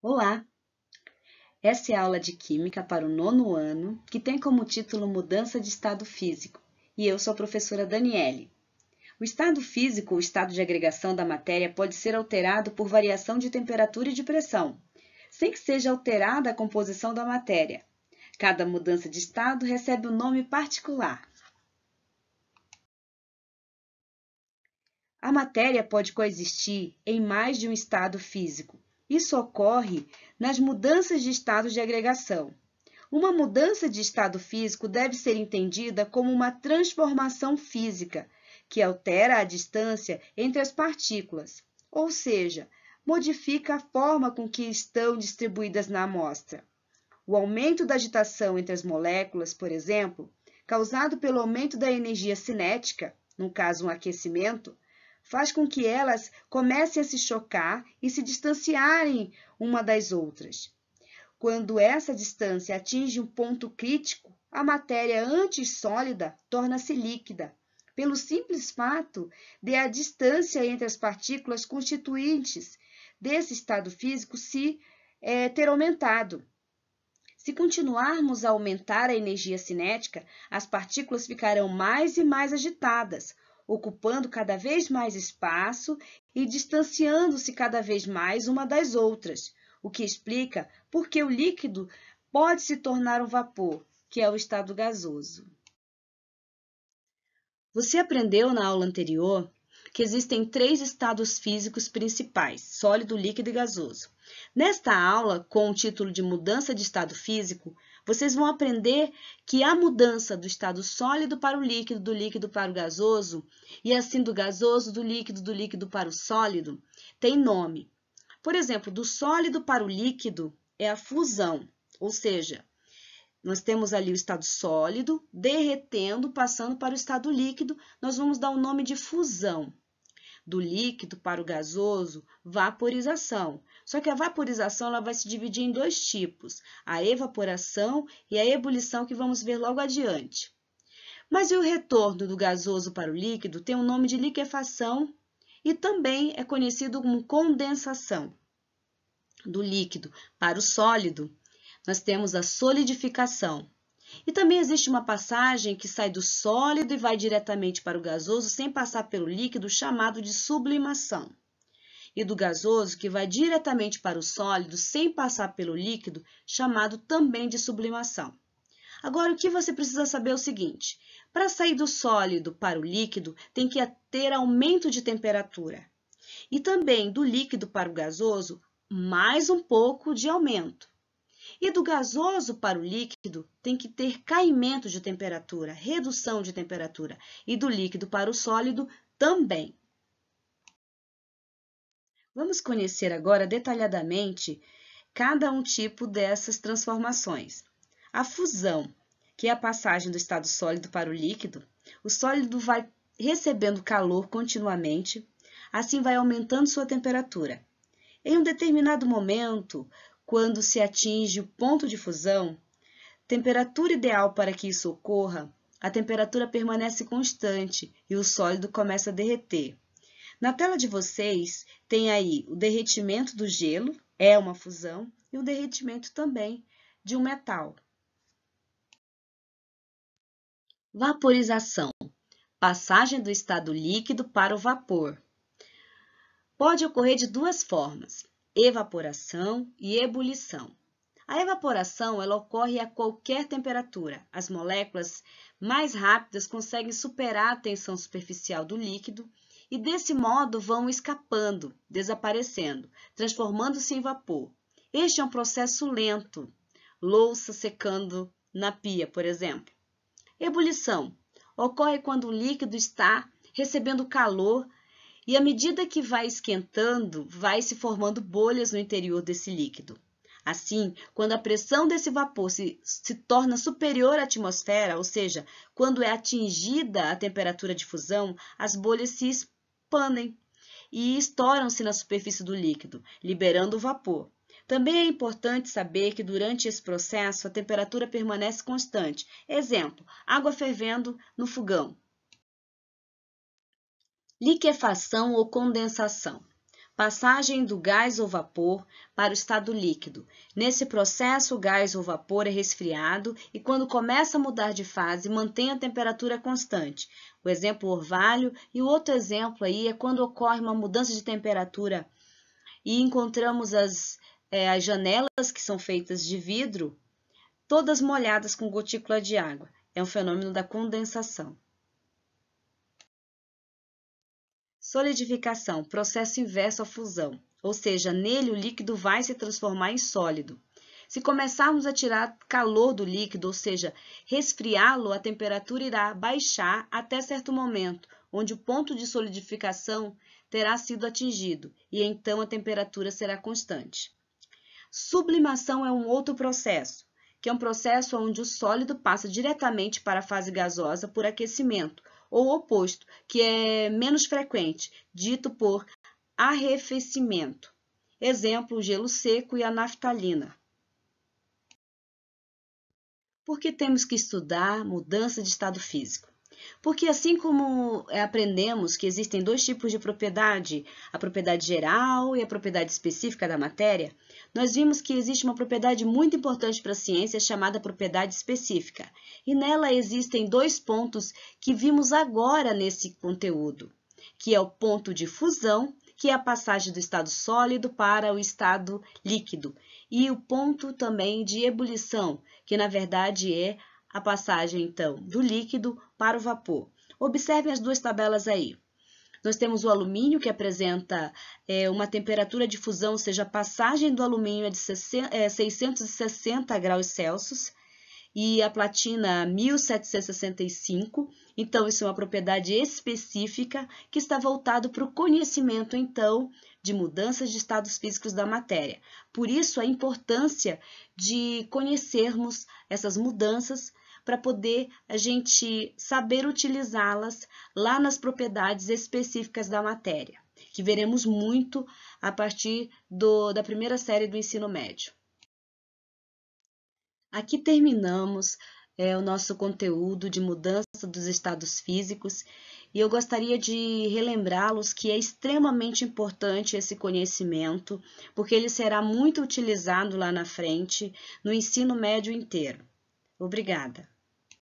Olá! Essa é a aula de Química para o 9º ano, que tem como título Mudança de Estado Físico, e eu sou a professora Daniele. O estado físico, ou estado de agregação da matéria, pode ser alterado por variação de temperatura e de pressão, sem que seja alterada a composição da matéria. Cada mudança de estado recebe um nome particular. A matéria pode coexistir em mais de um estado físico. Isso ocorre nas mudanças de estado de agregação. Uma mudança de estado físico deve ser entendida como uma transformação física, que altera a distância entre as partículas, ou seja, modifica a forma com que estão distribuídas na amostra. O aumento da agitação entre as moléculas, por exemplo, causado pelo aumento da energia cinética, no caso um aquecimento, faz com que elas comecem a se chocar e se distanciarem uma das outras. Quando essa distância atinge um ponto crítico, a matéria antes sólida torna-se líquida, pelo simples fato de a distância entre as partículas constituintes desse estado físico ter aumentado. Se continuarmos a aumentar a energia cinética, as partículas ficarão mais e mais agitadas, ocupando cada vez mais espaço e distanciando-se cada vez mais uma das outras, o que explica por que o líquido pode se tornar um vapor, que é o estado gasoso. Você aprendeu na aula anterior que existem 3 estados físicos principais, sólido, líquido e gasoso. Nesta aula, com o título de Mudança de Estado Físico, vocês vão aprender que a mudança do estado sólido para o líquido, do líquido para o gasoso, e assim do gasoso, do líquido para o sólido, tem nome. Por exemplo, do sólido para o líquido é a fusão, ou seja, nós temos ali o estado sólido, derretendo, passando para o estado líquido, nós vamos dar o nome de fusão. Do líquido para o gasoso, vaporização. Só que a vaporização ela vai se dividir em 2 tipos, a evaporação e a ebulição, que vamos ver logo adiante. Mas e o retorno do gasoso para o líquido tem o nome de liquefação e também é conhecido como condensação. Do líquido para o sólido, nós temos a solidificação. E também existe uma passagem que sai do sólido e vai diretamente para o gasoso sem passar pelo líquido, chamado de sublimação. E do gasoso, que vai diretamente para o sólido sem passar pelo líquido, chamado também de sublimação. Agora, o que você precisa saber é o seguinte: para sair do sólido para o líquido, tem que ter aumento de temperatura. E também do líquido para o gasoso, mais um pouco de aumento. E do gasoso para o líquido, tem que ter caimento de temperatura, redução de temperatura. E do líquido para o sólido, também. Vamos conhecer agora detalhadamente cada um tipo dessas transformações. A fusão, que é a passagem do estado sólido para o líquido, o sólido vai recebendo calor continuamente, assim vai aumentando sua temperatura. Em um determinado momento, quando se atinge o ponto de fusão, temperatura ideal para que isso ocorra, a temperatura permanece constante e o sólido começa a derreter. Na tela de vocês tem aí o derretimento do gelo, é uma fusão, e o derretimento também de um metal. Vaporização, passagem do estado líquido para o vapor. Pode ocorrer de 2 formas, evaporação e ebulição. A evaporação ela ocorre a qualquer temperatura. As moléculas mais rápidas conseguem superar a tensão superficial do líquido e, desse modo, vão escapando, desaparecendo, transformando-se em vapor. Este é um processo lento, louça secando na pia, por exemplo. Ebulição ocorre quando o líquido está recebendo calor e, à medida que vai esquentando, vai se formando bolhas no interior desse líquido. Assim, quando a pressão desse vapor se torna superior à atmosfera, ou seja, quando é atingida a temperatura de fusão, as bolhas se expandem e estouram-se na superfície do líquido, liberando o vapor. Também é importante saber que durante esse processo a temperatura permanece constante. Exemplo, água fervendo no fogão. Liquefação ou condensação. Passagem do gás ou vapor para o estado líquido. Nesse processo, o gás ou vapor é resfriado e, quando começa a mudar de fase, mantém a temperatura constante. O exemplo orvalho, e o outro exemplo aí é quando ocorre uma mudança de temperatura e encontramos as janelas, que são feitas de vidro, todas molhadas com gotícula de água. É um fenômeno da condensação. Solidificação, processo inverso à fusão, ou seja, nele o líquido vai se transformar em sólido. Se começarmos a tirar calor do líquido, ou seja, resfriá-lo, a temperatura irá baixar até certo momento, onde o ponto de solidificação terá sido atingido, e então a temperatura será constante. Sublimação é um outro processo, que é um processo onde o sólido passa diretamente para a fase gasosa por aquecimento, ou o oposto, que é menos frequente, dito por arrefecimento. Exemplo, o gelo seco e a naftalina. Por que temos que estudar mudança de estado físico? Porque assim como aprendemos que existem dois tipos de propriedade, a propriedade geral e a propriedade específica da matéria, nós vimos que existe uma propriedade muito importante para a ciência chamada propriedade específica. E nela existem dois pontos que vimos agora nesse conteúdo, que é o ponto de fusão, que é a passagem do estado sólido para o estado líquido, e o ponto também de ebulição, que na verdade é a passagem, então, do líquido para o vapor. Observem as duas tabelas aí. Nós temos o alumínio, que apresenta uma temperatura de fusão, ou seja, a passagem do alumínio é de 660 graus Celsius, e a platina 1765. Então, isso é uma propriedade específica que está voltado para o conhecimento, então, de mudanças de estados físicos da matéria. Por isso, a importância de conhecermos essas mudanças para poder a gente saber utilizá-las lá nas propriedades específicas da matéria, que veremos muito a partir da primeira série do ensino médio. Aqui terminamos o nosso conteúdo de mudança dos estados físicos e eu gostaria de relembrá-los que é extremamente importante esse conhecimento, porque ele será muito utilizado lá na frente no ensino médio inteiro. Obrigada!